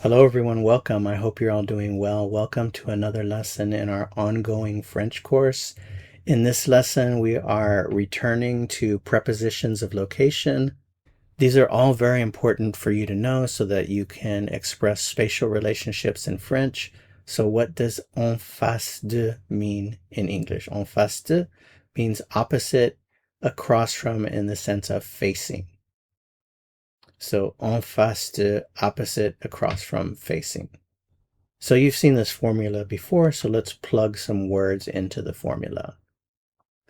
Hello everyone, welcome. I hope you're all doing well. Welcome to another lesson in our ongoing French course. In this lesson, we are returning to prepositions of location. These are all very important for you to know so that you can express spatial relationships in French. So what does en face de mean in English? En face de means opposite, across from in the sense of facing. So en face de, opposite, across from, facing. So you've seen this formula before, so let's plug some words into the formula.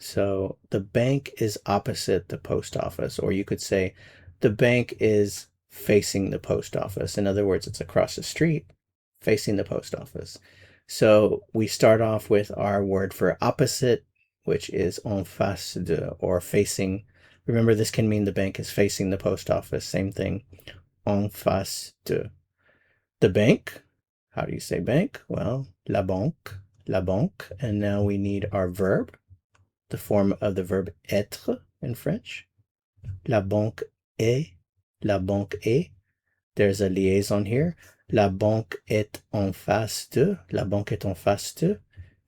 So the bank is opposite the post office, or you could say the bank is facing the post office. In other words, it's across the street, facing the post office. So we start off with our word for opposite, which is en face de, or facing. Remember, this can mean the bank is facing the post office. Same thing, en face de. The bank, how do you say bank? Well, la banque, la banque. And now we need our verb, the form of the verb être in French. La banque est, la banque est. There's a liaison here. La banque est en face de, la banque est en face de.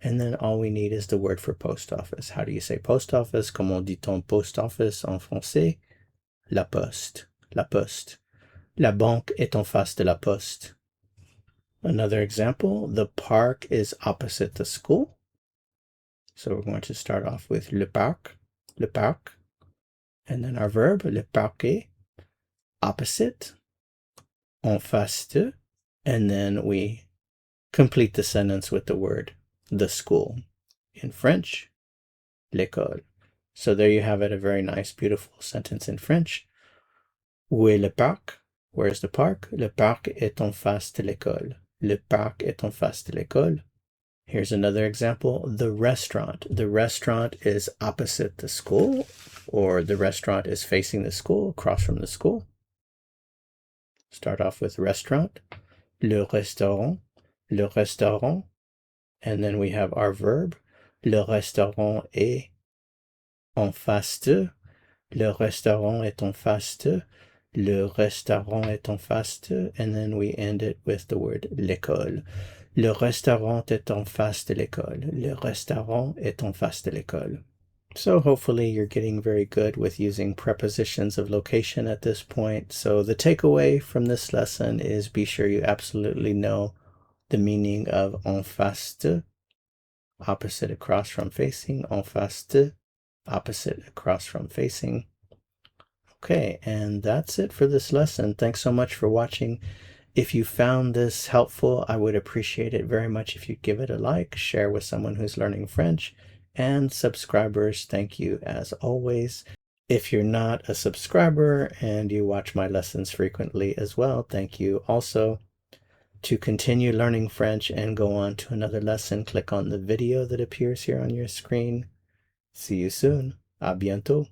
And then all we need is the word for post office. How do you say post office? Comment dit-on post office en français? La poste, la poste. La banque est en face de la poste. Another example, the park is opposite the school. So we're going to start off with le parc, and then our verb, le parquet, opposite, en face de, and then we complete the sentence with the word the school. In French, l'école. So there you have it, a very nice, beautiful sentence in French. Où est le parc? Where is the park? Le parc est en face de l'école. Le parc est en face de l'école. Here's another example. The restaurant. The restaurant is opposite the school, or the restaurant is facing the school, across from the school. Start off with restaurant. Le restaurant. Le restaurant. And then we have our verb. Le restaurant est en face de. Le restaurant est en face de. Le restaurant est en face de. And then we end it with the word l'école. Le restaurant est en face de l'école. Le restaurant est en face de l'école. So hopefully you're getting very good with using prepositions of location at this point. So the takeaway from this lesson is be sure you absolutely know the meaning of en face de, opposite, across from, facing. En face de, opposite, across from, facing. Okay, and that's it for this lesson. Thanks so much for watching. If you found this helpful, I would appreciate it very much if you give it a like, share with someone who's learning French, and subscribers, thank you as always. If you're not a subscriber and you watch my lessons frequently as well, thank you also. To continue learning French and go on to another lesson, click on the video that appears here on your screen. See you soon. À bientôt.